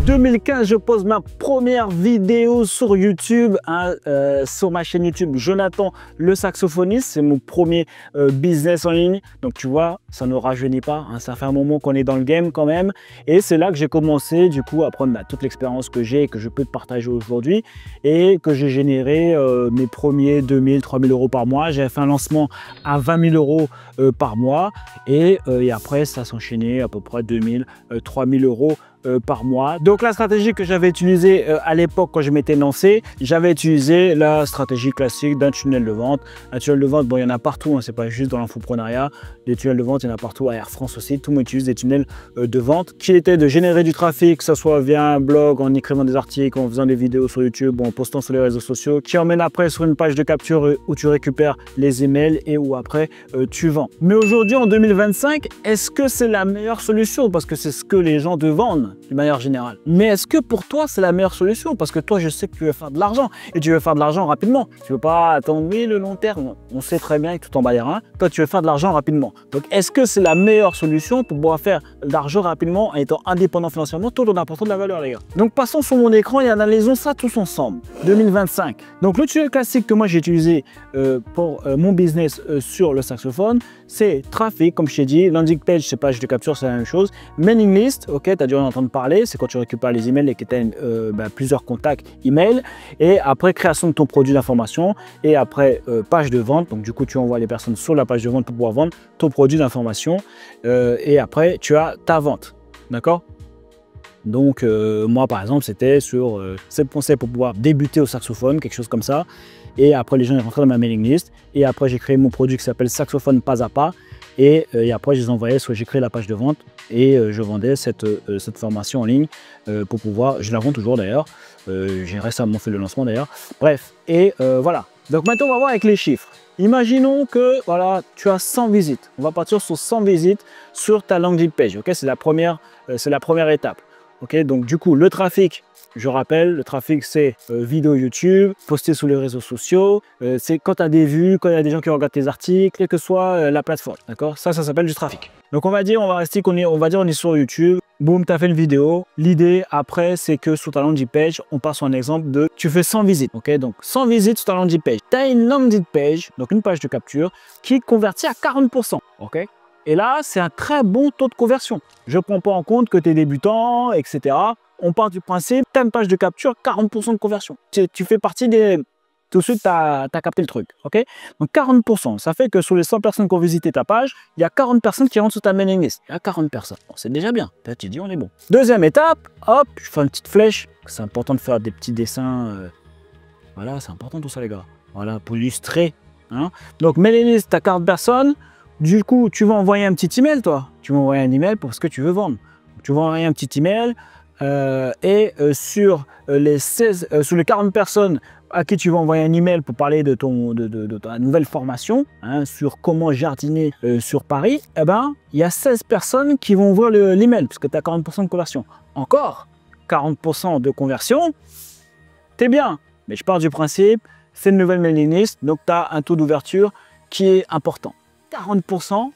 2015, je pose ma première vidéo sur YouTube, sur ma chaîne YouTube Jonathan le saxophoniste. C'est mon premier business en ligne. Donc tu vois, ça ne rajeunit pas, hein. Ça fait un moment qu'on est dans le game quand même. Et c'est là que j'ai commencé du coup à prendre toute l'expérience que j'ai et que je peux te partager aujourd'hui. Et que j'ai généré mes premiers 2000, 3000 euros par mois. J'ai fait un lancement à 20 000 euros par mois. Et après, ça s'enchaînait à peu près 2000, 3000 euros par mois. Donc la stratégie que j'avais utilisée à l'époque quand je m'étais lancé, j'avais utilisé la stratégie classique d'un tunnel de vente. Un tunnel de vente, bon, il y en a partout, hein, c'est pas juste dans l'infoprenariat. Des tunnels de vente, il y en a partout, à Air France aussi. Tout le monde utilise des tunnels de vente qui étaient de générer du trafic, que ce soit via un blog, en écrivant des articles, en faisant des vidéos sur YouTube, en postant sur les réseaux sociaux, qui emmène après sur une page de capture où tu récupères les emails et où après tu vends. Mais aujourd'hui, en 2025, est-ce que c'est la meilleure solution? Parce que c'est ce que les gens te vendent de manière générale. Mais est-ce que pour toi, c'est la meilleure solution? Parce que toi, je sais que tu veux faire de l'argent et tu veux faire de l'argent rapidement. Tu veux pas attendre le long terme. On sait très bien que tout en bas des reins. Toi, tu veux faire de l'argent rapidement. Donc, est-ce que c'est la meilleure solution pour pouvoir faire de l'argent rapidement en étant indépendant financièrement tout en apportant de la valeur, les gars? Donc, passons sur mon écran et analysons ça tous ensemble. 2025. Donc, le tunnel classique que moi j'ai utilisé pour mon business sur le saxophone, c'est trafic, comme je t'ai dit, landing page, c'est page de capture, c'est la même chose. Mailing list, ok, tu as dû en entendre parler, c'est quand tu récupères les emails et que tu as plusieurs contacts email. Et après, création de ton produit d'information. Et après, page de vente. Donc, du coup, tu envoies les personnes sur la page de vente pour pouvoir vendre ton produit d'information. Et après, tu as ta vente. D'accord? Donc, moi, par exemple, c'était sur 7 conseils pour pouvoir débuter au saxophone, quelque chose comme ça. Et après, les gens sont rentrés dans ma mailing list. Et après, j'ai créé mon produit qui s'appelle Saxophone Pas à Pas. Et après, je les envoyais, soit j'ai créé la page de vente et je vendais cette formation en ligne pour pouvoir, je la vends toujours d'ailleurs. J'ai récemment fait le lancement d'ailleurs. Bref, et voilà. Donc maintenant, on va voir avec les chiffres. Imaginons que voilà, tu as 100 visites. On va partir sur 100 visites sur ta landing page. Okay, c'est la première étape. Okay, donc du coup, le trafic, je rappelle, le trafic, c'est vidéo YouTube, poster sur les réseaux sociaux, c'est quand tu as des vues, quand il y a des gens qui regardent tes articles, quelle que soit la plateforme, d'accord? Ça s'appelle du trafic. Donc on va dire, on est sur YouTube, boum, tu as fait une vidéo. L'idée après, c'est que sur ta landing page, on part sur un exemple de, tu fais 100 visites, ok? Donc 100 visites sur ta landing page. Tu as une landing page, donc une page de capture, qui convertit à 40%, ok? Et là, c'est un très bon taux de conversion. Je ne prends pas en compte que tu es débutant, etc. On part du principe, tu as une page de capture, 40% de conversion. Tu fais partie des... Tout de suite, tu as capté le truc. Okay, donc 40%, ça fait que sur les 100 personnes qui ont visité ta page, il y a 40 personnes qui rentrent sur ta mailing list. Il y a 40 personnes. Bon, c'est déjà bien. Là, tu dis, on est bon. Deuxième étape, hop, je fais une petite flèche. C'est important de faire des petits dessins. Voilà, c'est important tout ça, les gars. Voilà, pour illustrer. Hein. Donc, mailing list, tu as 40 personnes. Du coup, tu vas envoyer un petit email, toi. Tu vas envoyer un email pour ce que tu veux vendre. Tu vas envoyer un petit email sur les 40 personnes à qui tu vas envoyer un email pour parler de ta nouvelle formation hein, sur comment jardiner sur Paris, eh ben, il y a 16 personnes qui vont ouvrir l'email puisque tu as 40% de conversion. Encore 40% de conversion, t'es bien. Mais je pars du principe, c'est une nouvelle mailing list, donc tu as un taux d'ouverture qui est important. 40%,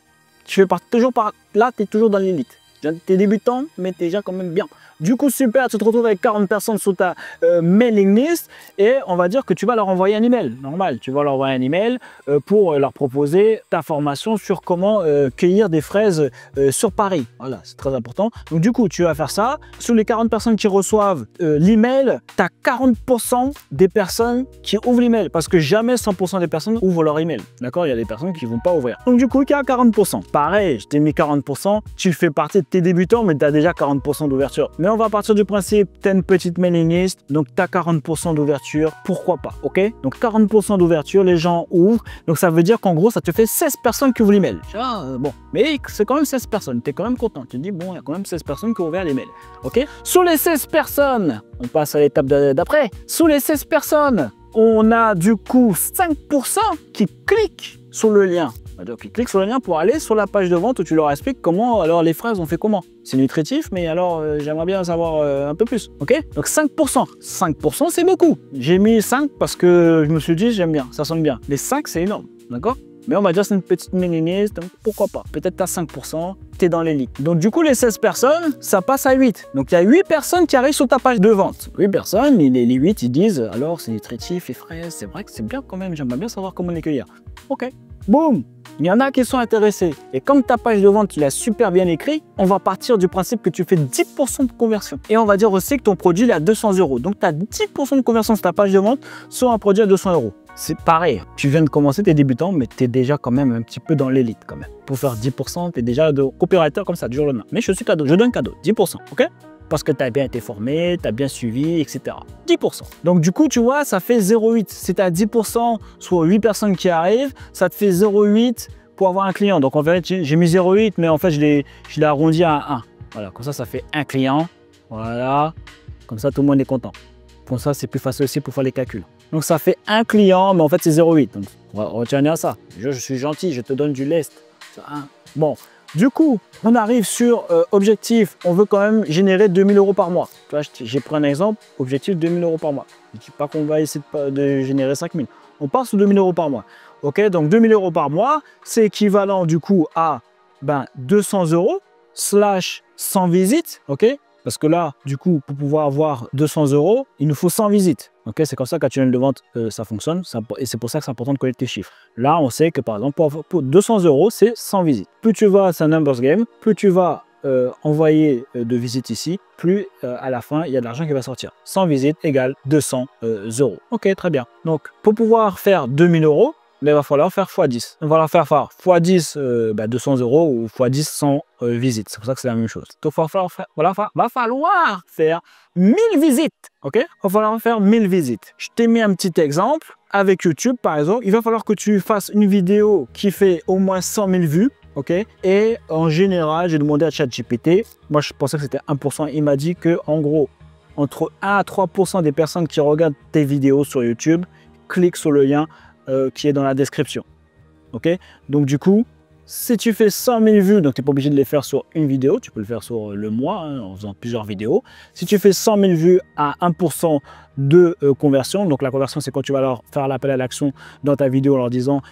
tu fais toujours par là, tu es toujours dans l'élite. Tu es débutant, mais tu es déjà quand même bien. Du coup, super, tu te retrouves avec 40 personnes sur ta mailing list et on va dire que tu vas leur envoyer un email. Normal, tu vas leur envoyer un email pour leur proposer ta formation sur comment cueillir des fraises sur Paris. Voilà, c'est très important. Donc du coup, tu vas faire ça. Sur les 40 personnes qui reçoivent l'email, tu as 40% des personnes qui ouvrent l'email parce que jamais 100% des personnes ouvrent leur email. D'accord? Il y a des personnes qui ne vont pas ouvrir. Donc du coup, il y a 40%. Pareil, je t'ai mis 40%. Tu fais partie de tes débutants, mais tu as déjà 40% d'ouverture. Mais on va partir du principe, tu as une petite mailing list, donc tu as 40% d'ouverture, pourquoi pas, ok? Donc 40% d'ouverture, les gens ouvrent, donc ça veut dire qu'en gros, ça te fait 16 personnes qui ouvrent l'email. Bon, mais c'est quand même 16 personnes, tu es quand même content, tu te dis, bon, il y a quand même 16 personnes qui ont ouvert l'email, ok? Sur les 16 personnes, on passe à l'étape d'après, sur les 16 personnes, on a du coup 5% qui cliquent sur le lien. Donc, ils cliquent sur le lien pour aller sur la page de vente où tu leur expliques comment, alors les fraises, on fait comment. C'est nutritif, mais alors j'aimerais bien savoir un peu plus. Ok? Donc 5%. 5%, c'est beaucoup. J'ai mis 5 parce que je me suis dit, j'aime bien, ça sonne bien. Les 5, c'est énorme. D'accord? Mais on va dire c'est une petite mailing list, donc pourquoi pas. Peut-être tu as 5%, tu es dans l'élite. Donc du coup, les 16 personnes, ça passe à 8. Donc il y a 8 personnes qui arrivent sur ta page de vente. 8 personnes, les 8, ils disent, alors c'est nutritif et frais, c'est vrai que c'est bien quand même, j'aimerais bien savoir comment les cueillir. Ok, boum. Il y en a qui sont intéressés. Et comme ta page de vente, tu l'as super bien écrit, on va partir du principe que tu fais 10% de conversion. Et on va dire aussi que ton produit il est à 200 €. Donc, tu as 10% de conversion sur ta page de vente sur un produit à 200 €. C'est pareil. Tu viens de commencer, tu es débutant, mais tu es déjà quand même un petit peu dans l'élite quand même. Pour faire 10%, tu es déjà de copywriter comme ça, du jour au lendemain. Mais je suis cadeau, je donne cadeau, 10%, ok? Parce que tu as bien été formé, tu as bien suivi, etc. 10%. Donc du coup, tu vois, ça fait 0,8. Si tu as 10% sur 8 personnes qui arrivent, ça te fait 0,8 pour avoir un client. Donc en fait, j'ai mis 0,8, mais en fait, je l'ai arrondi à 1. Voilà, comme ça fait un client. Voilà, comme ça, tout le monde est content. Comme ça, c'est plus facile aussi pour faire les calculs. Donc ça fait un client, mais en fait, c'est 0,8. Donc retiens à ça. Je suis gentil, je te donne du lest. Bon. Du coup, on arrive sur objectif. On veut quand même générer 2000 € par mois. Tu vois, j'ai pris un exemple, objectif 2000 € par mois. Je ne dis pas qu'on va essayer de générer 5000. On part sur 2000 € par mois. Ok, donc 2000 € par mois, c'est équivalent du coup à 200 € slash 100 visites. Ok, parce que là, du coup, pour pouvoir avoir 200 €, il nous faut 100 visites. Okay, c'est comme ça qu'un tunnel de vente, ça fonctionne. Et c'est pour ça que c'est important de connaître tes chiffres. Là, on sait que par exemple, pour 200 €, c'est 100 visites. Plus tu vas, c'est un numbers game, plus tu vas envoyer de visites ici, plus à la fin, il y a de l'argent qui va sortir. 100 visites égale 200 €. Ok, très bien. Donc, pour pouvoir faire 2000 €, il va falloir faire x10. Il va falloir faire x10 200 € ou x10 100 visites. C'est pour ça que c'est la même chose. Donc, va falloir faire 1000 visites. Ok, il va falloir faire 1000 visites. Je t'ai mis un petit exemple avec YouTube, par exemple. Il va falloir que tu fasses une vidéo qui fait au moins 100 000 vues. Ok, et en général, j'ai demandé à ChatGPT. Moi, je pensais que c'était 1%. Il m'a dit que, en gros, entre 1 à 3% des personnes qui regardent tes vidéos sur YouTube cliquent sur le lien qui est dans la description. Ok, donc du coup, si tu fais 100 000 vues, donc tu n'es pas obligé de les faire sur une vidéo, tu peux le faire sur le mois en faisant plusieurs vidéos. Si tu fais 100 000 vues à 1% de conversion, donc la conversion c'est quand tu vas leur faire l'appel à l'action dans ta vidéo en leur disant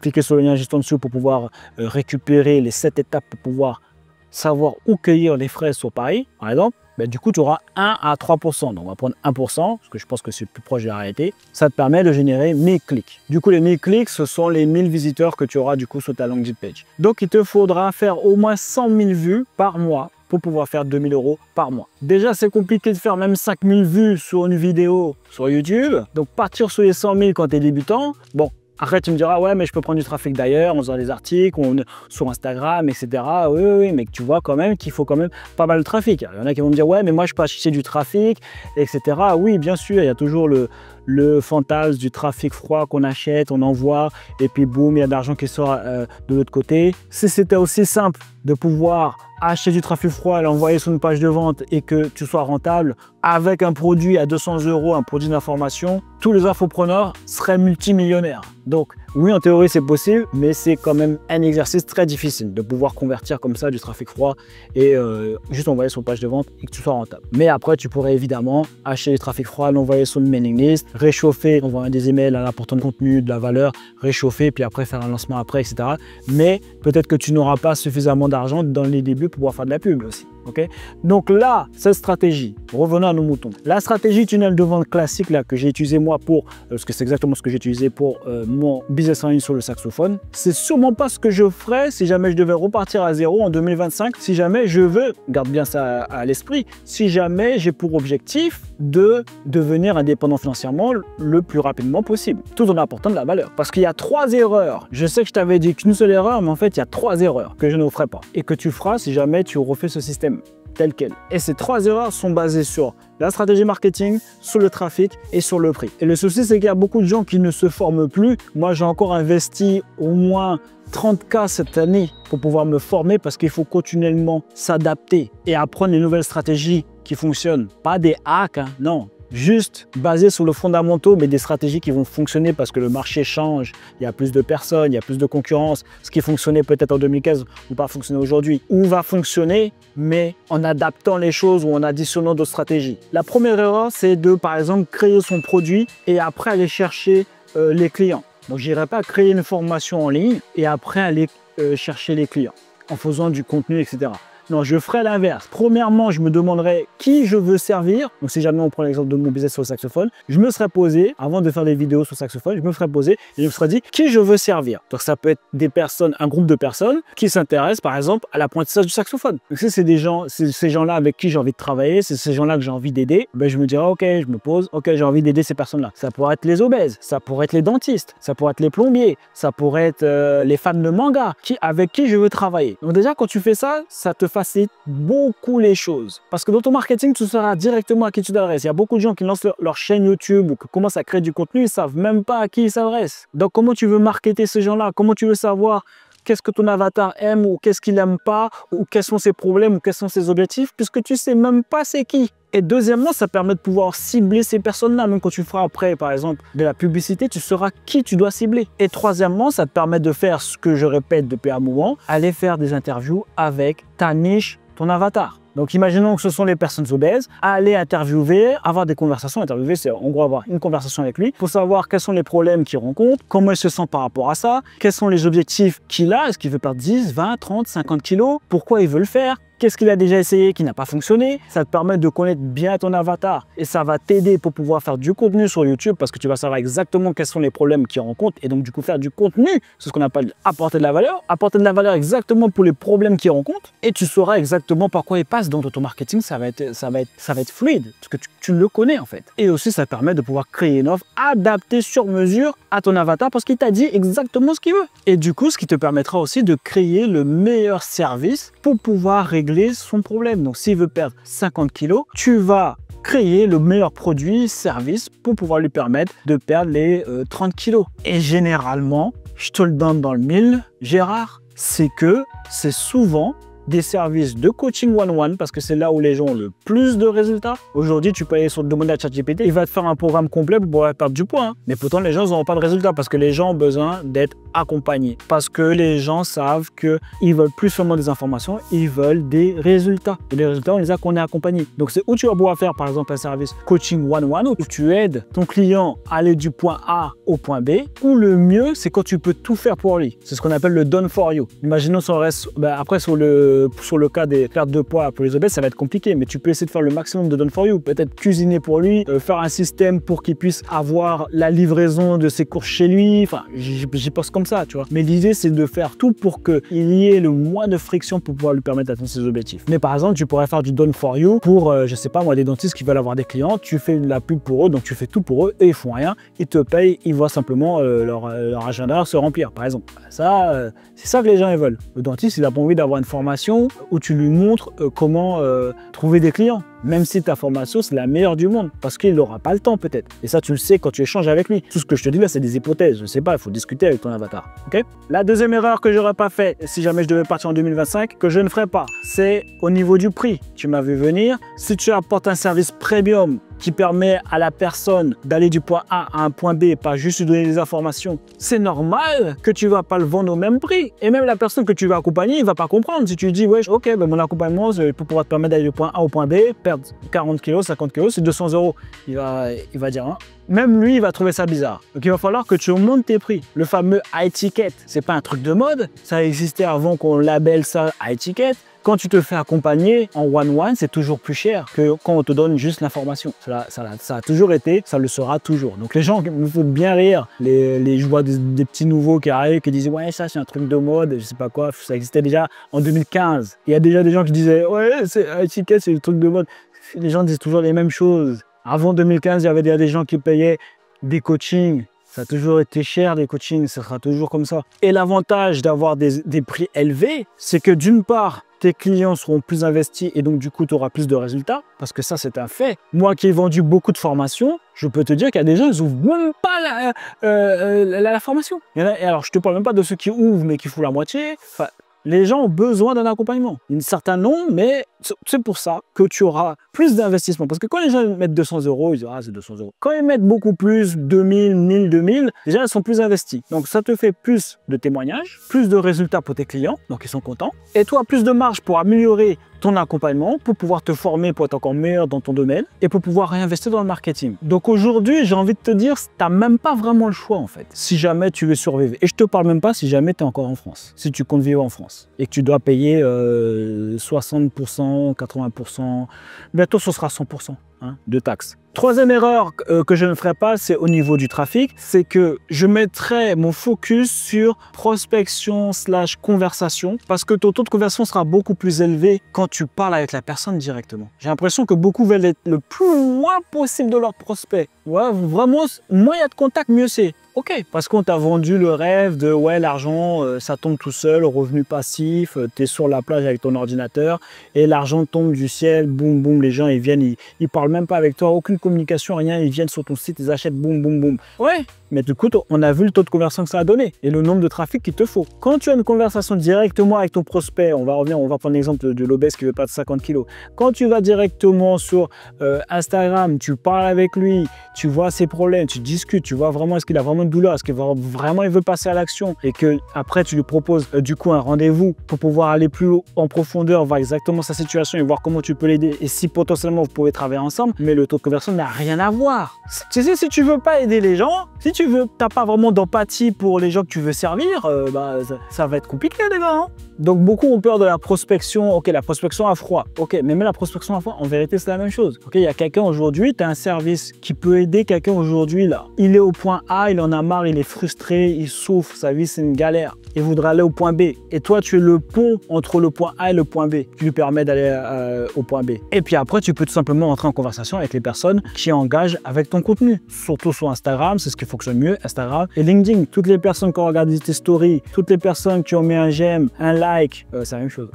cliquez sur le lien juste en dessous pour pouvoir récupérer les 7 étapes pour pouvoir savoir où cueillir les fraises sur Paris, par exemple. Du coup, tu auras 1 à 3%. Donc, on va prendre 1%, parce que je pense que c'est plus proche de la réalité. Ça te permet de générer 1000 clics. Du coup, les 1000 clics, ce sont les 1000 visiteurs que tu auras du coup sur ta landing page. Donc, il te faudra faire au moins 100 000 vues par mois pour pouvoir faire 2000 € par mois. Déjà, c'est compliqué de faire même 5000 vues sur une vidéo sur YouTube. Donc, partir sur les 100 000 quand tu es débutant, bon. Après, tu me diras, ouais, mais je peux prendre du trafic d'ailleurs en faisant des articles, sur Instagram, etc. Oui, mais tu vois quand même qu'il faut quand même pas mal de trafic. Il y en a qui vont me dire, ouais, mais moi, je peux acheter du trafic, etc. Oui, bien sûr, il y a toujours le fantasme du trafic froid qu'on achète, on envoie, et puis boum, il y a de l'argent qui sort de l'autre côté. Si c'était aussi simple de pouvoir acheter du trafic froid, l'envoyer sur une page de vente et que tu sois rentable avec un produit à 200 €, un produit d'information, tous les infopreneurs seraient multimillionnaires. Donc oui, en théorie c'est possible, mais c'est quand même un exercice très difficile de pouvoir convertir comme ça du trafic froid et juste envoyer sur une page de vente et que tu sois rentable. Mais après, tu pourrais évidemment acheter du trafic froid, l'envoyer sur une mailing list, réchauffer, envoyer des emails à l'apportant de contenu, de la valeur, réchauffer, puis après faire un lancement après, etc. Mais peut-être que tu n'auras pas suffisamment d'argent dans les débuts pour pouvoir faire de la pub aussi. Okay, donc là, cette stratégie, revenons à nos moutons. La stratégie tunnel de vente classique là, que j'ai utilisé moi pour, parce que c'est exactement ce que j'ai utilisé pour mon business en ligne sur le saxophone, c'est sûrement pas ce que je ferais si jamais je devais repartir à zéro en 2025, si jamais je veux, garde bien ça à l'esprit, si jamais j'ai pour objectif de devenir indépendant financièrement le plus rapidement possible, tout en apportant de la valeur. Parce qu'il y a 3 erreurs. Je sais que je t'avais dit qu'une seule erreur, mais en fait, il y a 3 erreurs que je ne ferai pas et que tu feras si jamais tu refais ce système tel quel. Et ces 3 erreurs sont basées sur la stratégie marketing, sur le trafic et sur le prix. Et le souci, c'est qu'il y a beaucoup de gens qui ne se forment plus. Moi, j'ai encore investi au moins 30K cette année pour pouvoir me former parce qu'il faut continuellement s'adapter et apprendre les nouvelles stratégies qui fonctionnent. Pas des hacks, hein, non. Juste basé sur le fondamentaux, mais des stratégies qui vont fonctionner parce que le marché change, il y a plus de personnes, il y a plus de concurrence. Ce qui fonctionnait peut-être en 2015 ou pas fonctionner aujourd'hui, ou va fonctionner, mais en adaptant les choses ou en additionnant d'autres stratégies. La première erreur, c'est de, par exemple, créer son produit et après aller chercher les clients. Donc, je n'irai pas créer une formation en ligne et après aller chercher les clients en faisant du contenu, etc. Non, je ferai l'inverse. Premièrement, je me demanderai qui je veux servir. Donc, si jamais on prend l'exemple de mon business sur le saxophone, je me serais posé, avant de faire des vidéos sur le saxophone, je me serais posé et je me serais dit qui je veux servir. Donc, ça peut être des personnes, un groupe de personnes qui s'intéressent, par exemple, à l'apprentissage du saxophone. Donc, si c'est des gens, c'est ces gens-là avec qui j'ai envie de travailler, c'est ces gens-là que j'ai envie d'aider, ben, je me dirais, ok, je me pose, ok, j'ai envie d'aider ces personnes-là. Ça pourrait être les obèses, ça pourrait être les dentistes, ça pourrait être les plombiers, ça pourrait être les fans de manga, avec qui je veux travailler. Donc, déjà, quand tu fais ça, ça te facilite beaucoup les choses. Parce que dans ton marketing, tu sauras directement à qui tu t'adresses. Il y a beaucoup de gens qui lancent leur chaîne YouTube ou qui commencent à créer du contenu, ils ne savent même pas à qui ils s'adressent. Donc, comment tu veux marketer ces gens-là? Comment tu veux savoir qu'est-ce que ton avatar aime ou qu'est-ce qu'il n'aime pas ou quels sont ses problèmes ou quels sont ses objectifs puisque tu ne sais même pas c'est qui. Et deuxièmement, ça permet de pouvoir cibler ces personnes-là. Même quand tu feras après, par exemple, de la publicité, tu sauras qui tu dois cibler. Et troisièmement, ça te permet de faire ce que je répète depuis un moment, aller faire des interviews avec ta niche, ton avatar. Donc, imaginons que ce sont les personnes obèses, aller interviewer, avoir des conversations. Interviewer, c'est en gros avoir une conversation avec lui pour savoir quels sont les problèmes qu'il rencontre, comment il se sent par rapport à ça, quels sont les objectifs qu'il a, est-ce qu'il veut perdre 10, 20, 30, 50 kilos, pourquoi il veut le faire, qu'est-ce qu'il a déjà essayé qui n'a pas fonctionné. Ça te permet de connaître bien ton avatar et ça va t'aider pour pouvoir faire du contenu sur YouTube parce que tu vas savoir exactement quels sont les problèmes qu'il rencontre et donc du coup faire du contenu, c'est ce qu'on appelle apporter de la valeur exactement pour les problèmes qu'il rencontre et tu sauras exactement par quoi il passe. Dans ton marketing, ça va être fluide parce que tu le connais en fait. Et aussi, ça permet de pouvoir créer une offre adaptée sur mesure à ton avatar parce qu'il t'a dit exactement ce qu'il veut. Et du coup, ce qui te permettra aussi de créer le meilleur service pour pouvoir régler son problème. Donc, s'il veut perdre 50 kilos, tu vas créer le meilleur produit, service pour pouvoir lui permettre de perdre les 30 kilos. Et généralement, je te le donne dans le mille, Gérard, c'est que c'est souvent des services de coaching one-one parce que c'est là où les gens ont le plus de résultats. Aujourd'hui, tu peux aller sur le demander à ChatGPT, il va te faire un programme complet pour pouvoir perdre du poids. Mais pourtant, les gens n'auront pas de résultats parce que les gens ont besoin d'être accompagnés. Parce que les gens savent qu'ils veulent plus seulement des informations, ils veulent des résultats. Et les résultats, on les a qu'on est accompagné. Donc, c'est où tu vas pouvoir faire, par exemple, un service coaching one-one où tu aides ton client à aller du point A au point B. Ou le mieux, c'est quand tu peux tout faire pour lui. C'est ce qu'on appelle le done for you. Imaginons si on reste, après sur le cas des pertes de poids pour les obèses, ça va être compliqué, mais tu peux essayer de faire le maximum de done for you. Peut-être cuisiner pour lui, faire un système pour qu'il puisse avoir la livraison de ses courses chez lui. Enfin, j'y pense comme ça, tu vois. Mais l'idée, c'est de faire tout pour qu'il y ait le moins de friction pour pouvoir lui permettre d'atteindre ses objectifs. Mais par exemple, tu pourrais faire du done for you pour, je sais pas moi, des dentistes qui veulent avoir des clients. Tu fais de la pub pour eux, donc tu fais tout pour eux et ils font rien. Ils te payent, ils voient simplement leur agenda se remplir, par exemple. Ça, c'est ça que les gens ils veulent. Le dentiste, il n'a pas envie d'avoir une formation où tu lui montres comment trouver des clients. Même si ta formation, c'est la meilleure du monde, parce qu'il n'aura pas le temps peut-être. Et ça, tu le sais quand tu échanges avec lui. Tout ce que je te dis là, c'est des hypothèses. Je ne sais pas, il faut discuter avec ton avatar. Okay. La deuxième erreur que je n'aurais pas fait, si jamais je devais partir en 2025, que je ne ferais pas, c'est au niveau du prix. Tu m'as vu venir. Si tu apportes un service premium qui permet à la personne d'aller du point A à un point B, pas juste lui donner des informations, c'est normal que tu ne vas pas le vendre au même prix. Et même la personne que tu vas accompagner, il ne va pas comprendre. Si tu lui dis, ouais, ok, ben mon accompagnement, c'est pour pouvoir te permettre d'aller du point A au point B, perdre 40 kg, 50 kg, c'est 200 €. Il va dire, hein. Même lui, il va trouver ça bizarre. Donc, il va falloir que tu augmentes tes prix. Le fameux high ticket, c'est pas un truc de mode. Ça existait avant qu'on labelle ça high ticket. Quand tu te fais accompagner en one-one, c'est toujours plus cher que quand on te donne juste l'information. Ça a toujours été, ça le sera toujours. Donc les gens me font bien rire. Je vois des petits nouveaux qui arrivent, qui disent « Ouais, ça c'est un truc de mode, je sais pas quoi. » Ça existait déjà en 2015. Il y a déjà des gens qui disaient « Ouais, c'est high ticket, c'est le truc de mode. » Les gens disent toujours les mêmes choses. Avant 2015, il y avait déjà des gens qui payaient des coachings. Ça a toujours été cher, des coachings, ça sera toujours comme ça. Et l'avantage d'avoir des prix élevés, c'est que d'une part, tes clients seront plus investis et donc du coup, tu auras plus de résultats. Parce que ça, c'est un fait. Moi qui ai vendu beaucoup de formations, je peux te dire qu'il y a des gens, ils n'ouvrent même pas la formation. Et alors, je ne te parle même pas de ceux qui ouvrent mais qui font la moitié. Enfin, les gens ont besoin d'un accompagnement. Un certain nombre, mais c'est pour ça que tu auras plus d'investissement. Parce que quand les gens mettent 200 €, ils disent « Ah, c'est 200 €. » Quand ils mettent beaucoup plus, 2000, 1000, 2000, déjà, ils sont plus investis. Donc, ça te fait plus de témoignages, plus de résultats pour tes clients, donc ils sont contents. Et toi, plus de marge pour améliorer ton accompagnement, pour pouvoir te former, pour être encore meilleur dans ton domaine et pour pouvoir réinvestir dans le marketing. Donc aujourd'hui, j'ai envie de te dire, tu n'as même pas vraiment le choix en fait, si jamais tu veux survivre. Et je te parle même pas si jamais tu es encore en France, si tu comptes vivre en France et que tu dois payer 60%, 80%, bientôt ce sera 100%. De taxes. Troisième erreur que je ne ferai pas, c'est au niveau du trafic, c'est que je mettrai mon focus sur prospection / conversation parce que ton taux de conversion sera beaucoup plus élevé quand tu parles avec la personne directement. J'ai l'impression que beaucoup veulent être le plus loin possible de leur prospect. Ouais, vraiment, moins il y a de contact, mieux c'est. Ok, parce qu'on t'a vendu le rêve de ouais, l'argent, ça tombe tout seul, revenu passif, tu es sur la plage avec ton ordinateur et l'argent tombe du ciel, boum, boum, les gens ils viennent, ils parlent même pas avec toi, aucune communication, rien, ils viennent sur ton site, ils achètent, boum, boum, boum. Ouais, mais du coup, on a vu le taux de conversion que ça a donné et le nombre de trafic qu'il te faut. Quand tu as une conversation directement avec ton prospect, on va prendre l'exemple de l'obèse qui veut perdre 50 kg. Quand tu vas directement sur Instagram, tu parles avec lui, tu vois ses problèmes, tu discutes, tu vois vraiment est-ce qu'il a vraiment de douleur, est-ce qu'il vraiment il veut passer à l'action et que après tu lui proposes du coup un rendez-vous pour pouvoir aller plus en profondeur, voir exactement sa situation et voir comment tu peux l'aider et si potentiellement vous pouvez travailler ensemble, mais le taux de conversion n'a rien à voir. Tu sais, si tu veux pas aider les gens, si tu n'as pas vraiment d'empathie pour les gens que tu veux servir, ça va être compliqué les gars. Hein. Donc beaucoup ont peur de la prospection. Ok, la prospection à froid. Ok, mais même la prospection à froid, en vérité, c'est la même chose. Ok, il y a quelqu'un aujourd'hui, tu as un service qui peut aider quelqu'un aujourd'hui là. Il est au point A, il en a marre, il est frustré, il souffre, sa vie c'est une galère. Il voudrait aller au point B. Et toi, tu es le pont entre le point A et le point B qui lui permet d'aller au point B. Et puis après, tu peux tout simplement entrer en conversation avec les personnes qui engagent avec ton contenu. Surtout sur Instagram, c'est ce qui fonctionne mieux, Instagram et LinkedIn. Toutes les personnes qui ont regardé tes stories, toutes les personnes qui ont mis un j'aime, un like, c'est la même chose.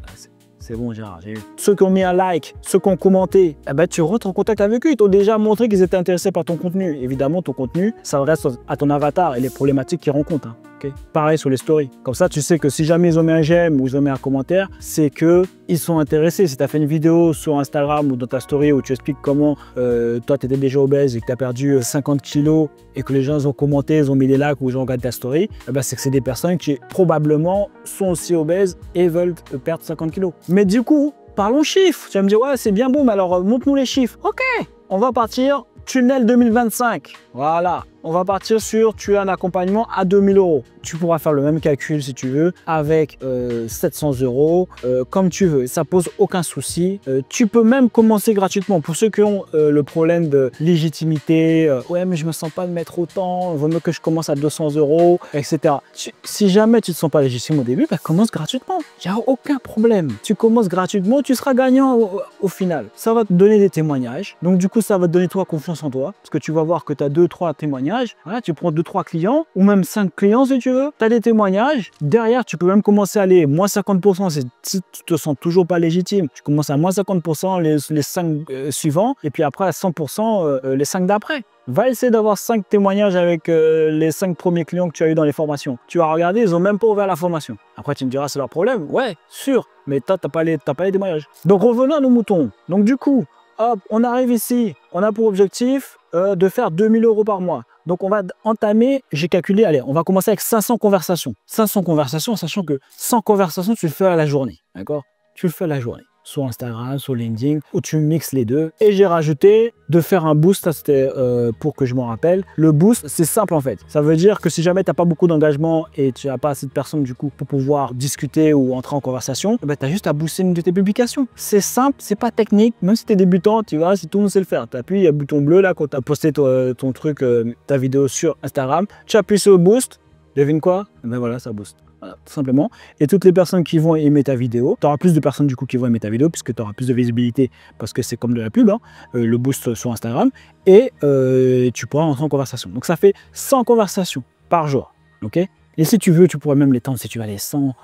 C'est bon Gérard, j'ai eu. Ceux qui ont mis un like, ceux qui ont commenté, eh ben, tu rentres en contact avec eux. Ils t'ont déjà montré qu'ils étaient intéressés par ton contenu. Évidemment, ton contenu s'adresse à ton avatar et les problématiques qu'ils rencontrent. Hein. Okay. Pareil sur les stories. Comme ça, tu sais que si jamais ils ont mis un j'aime ou ils ont mis un commentaire, c'est qu'ils sont intéressés. Si tu as fait une vidéo sur Instagram ou dans ta story où tu expliques comment toi, tu étais déjà obèse et que tu as perdu 50 kilos et que les gens ont commenté, ils ont mis des likes ou ils ont regardé ta story, eh ben, c'est que c'est des personnes qui probablement sont aussi obèses et veulent perdre 50 kilos. Mais du coup, parlons chiffres. Tu vas me dire, ouais, c'est bien beau, mais alors montre-nous les chiffres. Ok, on va partir tunnel 2025. Voilà. On va partir sur tu as un accompagnement à 2000 €. Tu pourras faire le même calcul si tu veux avec 700 €, comme tu veux. Ça pose aucun souci. Tu peux même commencer gratuitement. Pour ceux qui ont le problème de légitimité, ouais mais je me sens pas de mettre autant, il vaut mieux que je commence à 200 €, etc. Si jamais tu ne te sens pas légitime au début, bah, commence gratuitement. Il n'y a aucun problème. Tu commences gratuitement, tu seras gagnant au final. Ça va te donner des témoignages. Donc du coup, ça va te donner toi confiance en toi parce que tu vas voir que tu as 2-3 témoignages. Voilà, tu prends 2-3 clients ou même 5 clients si tu veux. Tu as des témoignages. Derrière, tu peux même commencer à aller moins 50% si tu te sens toujours pas légitime. Tu commences à moins 50% les 5 suivants et puis après à 100% les 5 d'après. Va essayer d'avoir 5 témoignages avec les 5 premiers clients que tu as eu dans les formations. Tu vas regarder, ils n'ont même pas ouvert la formation. Après, tu me diras, c'est leur problème. Ouais, sûr, mais tu n'as pas les témoignages. Donc, revenons à nos moutons. Donc, du coup, hop, on arrive ici. On a pour objectif de faire 2000 € par mois. Donc, on va entamer, j'ai calculé, allez, on va commencer avec 500 conversations. 500 conversations, sachant que 100 conversations, tu le fais à la journée. D'accord? Tu le fais à la journée. Sur Instagram, sur LinkedIn, où tu mixes les deux. Et j'ai rajouté de faire un boost, ça c'était pour que je m'en rappelle. Le boost, c'est simple en fait. Ça veut dire que si jamais tu n'as pas beaucoup d'engagement et tu n'as pas assez de personnes du coup pour pouvoir discuter ou entrer en conversation, ben, tu as juste à booster une de tes publications. C'est simple, c'est pas technique. Même si tu es débutant, tu vois, si tout le monde sait le faire. Tu appuies, il y a le bouton bleu là quand tu as posté ton truc, ta vidéo sur Instagram. Tu appuies sur boost, devine quoi? Ben voilà, ça booste. Voilà, tout simplement. Et toutes les personnes qui vont aimer ta vidéo, tu auras plus de personnes du coup qui vont aimer ta vidéo puisque tu auras plus de visibilité parce que c'est comme de la pub, hein, le boost sur Instagram, et tu pourras entrer en conversation. Donc ça fait 100 conversations par jour. Ok? Et si tu veux, tu pourrais même l'étendre si tu as les 100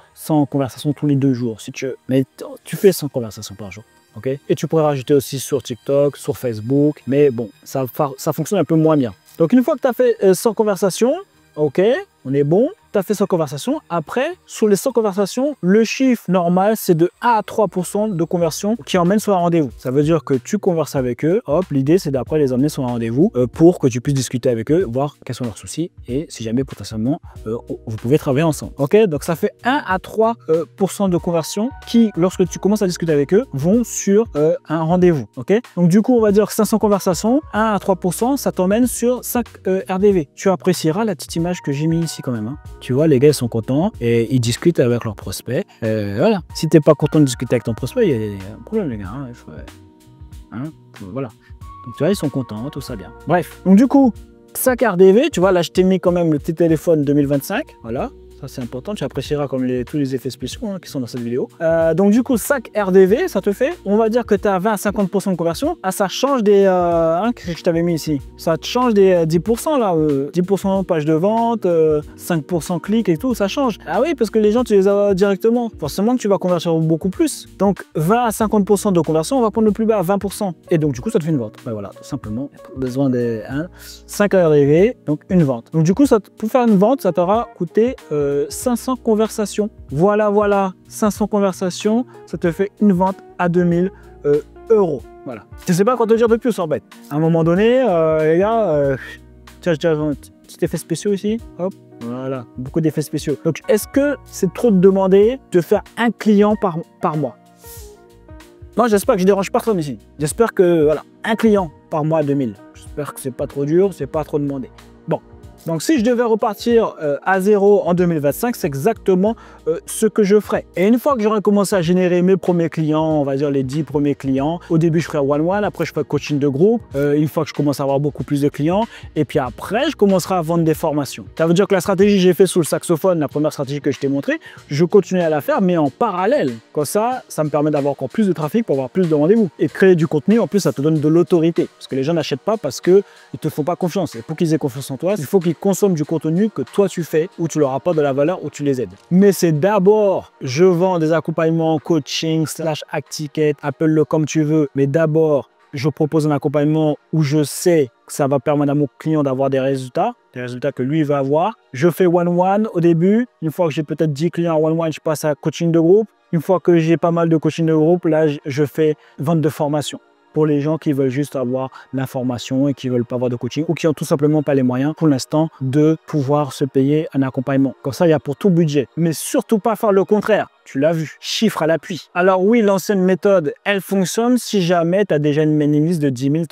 conversations tous les 2 jours. Si tu veux. Mais tu fais 100 conversations par jour. Okay? Et tu pourrais rajouter aussi sur TikTok, sur Facebook. Mais bon, ça fonctionne un peu moins bien. Donc une fois que tu as fait 100 conversations, ok, on est bon. tu as fait 100 conversations. Après, sur les 100 conversations, le chiffre normal, c'est de 1 à 3% de conversion qui emmène sur un rendez-vous. Ça veut dire que tu converses avec eux. Hop, l'idée, c'est d'après les emmener sur un rendez-vous pour que tu puisses discuter avec eux, voir quels sont leurs soucis et si jamais potentiellement vous pouvez travailler ensemble. Ok, donc ça fait 1 à 3% de conversion qui, lorsque tu commences à discuter avec eux, vont sur un rendez-vous. Ok, donc du coup, on va dire que 500 conversations, 1 à 3%, ça t'emmène sur 5 RDV. Tu apprécieras la petite image que j'ai mis ici quand même. Hein. Tu vois, les gars, ils sont contents et ils discutent avec leurs prospects. Voilà. Si tu n'es pas content de discuter avec ton prospect, il y a un problème, les gars. Hein. Voilà. Donc, tu vois, ils sont contents, tout ça bien. Bref. Donc, du coup, 5 RDV, tu vois, là, je t'ai mis quand même le petit téléphone 2025. Voilà. Ça, c'est important. Tu apprécieras comme tous les effets spéciaux qui sont dans cette vidéo. Donc, du coup, 5 RDV, ça te fait, on va dire que tu as 20 à 50% de conversion. Ah, ça change des... que je t'avais mis ici. Ça te change des 10% là. 10% page de vente, 5% clic et tout, ça change. Ah oui, parce que les gens, tu les as directement. Forcément que tu vas convertir beaucoup plus. Donc, 20 à 50% de conversion, on va prendre le plus bas à 20%. Et donc, du coup, ça te fait une vente. Ben voilà, tout simplement. Besoin de 5 RDV, donc une vente. Donc, du coup, pour faire une vente, ça t'aura coûté... 500 conversations. Voilà, 500 conversations, ça te fait une vente à 2000 euros. Voilà. Je sais pas quoi te dire de plus, en fait. À un moment donné, les gars, tiens, un petit effet spéciaux ici. Hop, voilà, beaucoup d'effets spéciaux. Donc, est-ce que c'est trop de demander de faire un client par mois? Non, j'espère que je dérange personne ici. J'espère que, voilà, un client par mois à 2000. J'espère que c'est pas trop dur, c'est pas trop demandé. Bon. Donc, si je devais repartir à zéro en 2025, c'est exactement ce que je ferais. Et une fois que j'aurai commencé à générer mes premiers clients, on va dire les 10 premiers clients, au début, je ferai one-one, après, je ferai coaching de groupe, une fois que je commence à avoir beaucoup plus de clients, et puis après, je commencerai à vendre des formations. Ça veut dire que la stratégie que j'ai fait sous le saxophone, la première stratégie que je t'ai montrée, je continue à la faire, mais en parallèle. Comme ça me permet d'avoir encore plus de trafic pour avoir plus de rendez-vous. Et créer du contenu, en plus, ça te donne de l'autorité. Parce que les gens n'achètent pas parce qu'ils ne te font pas confiance. Et pour qu'ils aient confiance en toi, il faut qu'ils consomment du contenu que toi tu fais, où tu leur apportes de la valeur, où tu les aides. Mais c'est d'abord, je vends des accompagnements, coaching, / hack ticket, appelle-le comme tu veux, mais d'abord, je propose un accompagnement où je sais que ça va permettre à mon client d'avoir des résultats que lui va avoir. Je fais one-one au début. Une fois que j'ai peut-être 10 clients à one-one, je passe à coaching de groupe. Une fois que j'ai pas mal de coaching de groupe, là, je fais vente de formation. Pour les gens qui veulent juste avoir l'information et qui ne veulent pas avoir de coaching ou qui n'ont tout simplement pas les moyens pour l'instant de pouvoir se payer un accompagnement. Comme ça, il y a pour tout budget. Mais surtout pas faire le contraire. Tu l'as vu, chiffre à l'appui. Alors oui, l'ancienne méthode, elle fonctionne si jamais tu as déjà une mailing list de 10 000,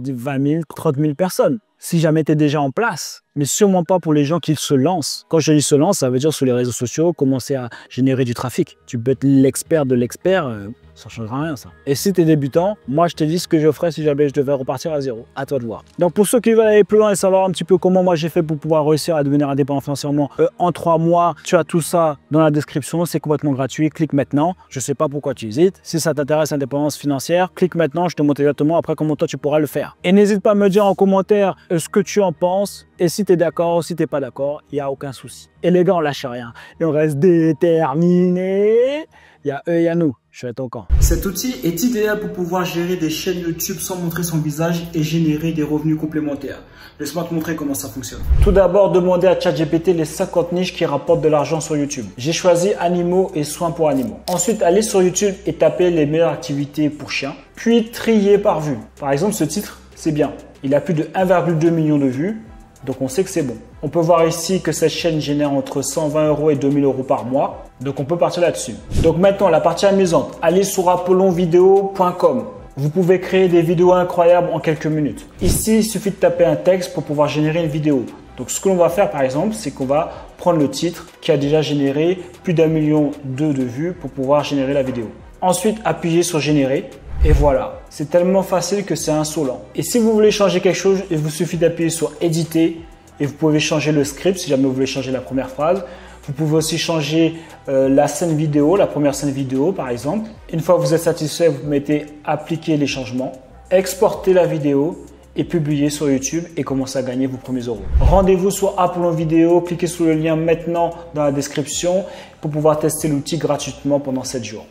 20 000, 30 000 personnes. Si jamais tu es déjà en place. Mais sûrement pas pour les gens qui se lancent. Quand je dis se lance, ça veut dire sur les réseaux sociaux, commencer à générer du trafic. Tu peux être l'expert de l'expert, ça ne changera rien ça. Et si tu es débutant, moi je te dis ce que je ferais si jamais je devais repartir à zéro. À toi de voir. Donc pour ceux qui veulent aller plus loin et savoir un petit peu comment moi j'ai fait pour pouvoir réussir à devenir indépendant financièrement en 3 mois, tu as tout ça dans la description, c'est complètement gratuit. Clique maintenant. Je ne sais pas pourquoi tu hésites. Si ça t'intéresse l'indépendance financière, clique maintenant, je te montre exactement après comment toi tu pourras le faire. Et n'hésite pas à me dire en commentaire ce que tu en penses. Et si tu es d'accord, si tu n'es pas d'accord, il n'y a aucun souci. Et les gars, on lâche rien. Et on reste déterminés. Il y a eux, il y a nous. Je suis à ton camp. Cet outil est idéal pour pouvoir gérer des chaînes YouTube sans montrer son visage et générer des revenus complémentaires. Laisse-moi te montrer comment ça fonctionne. Tout d'abord, demandez à ChatGPT les 50 niches qui rapportent de l'argent sur YouTube. J'ai choisi animaux et soins pour animaux. Ensuite, allez sur YouTube et tapez les meilleures activités pour chiens. Puis trier par vue. Par exemple, ce titre, c'est bien. Il a plus de 1,2 million de vues. Donc, on sait que c'est bon. On peut voir ici que cette chaîne génère entre 120 € et 2000 € par mois. Donc, on peut partir là-dessus. Donc, maintenant, la partie amusante. Allez sur apollonvideo.com. Vous pouvez créer des vidéos incroyables en quelques minutes. Ici, il suffit de taper un texte pour pouvoir générer une vidéo. Donc, ce que l'on va faire, par exemple, c'est qu'on va prendre le titre qui a déjà généré plus d'1,2 million de vues pour pouvoir générer la vidéo. Ensuite, appuyez sur générer. Et voilà, c'est tellement facile que c'est insolent. Et si vous voulez changer quelque chose, il vous suffit d'appuyer sur éditer et vous pouvez changer le script si jamais vous voulez changer la première phrase. Vous pouvez aussi changer la scène vidéo, la première scène vidéo par exemple. Une fois que vous êtes satisfait, vous mettez appliquer les changements, exportez la vidéo et publier sur YouTube et commencer à gagner vos premiers euros. Rendez-vous sur Apollon Vidéo, cliquez sur le lien maintenant dans la description pour pouvoir tester l'outil gratuitement pendant 7 jours.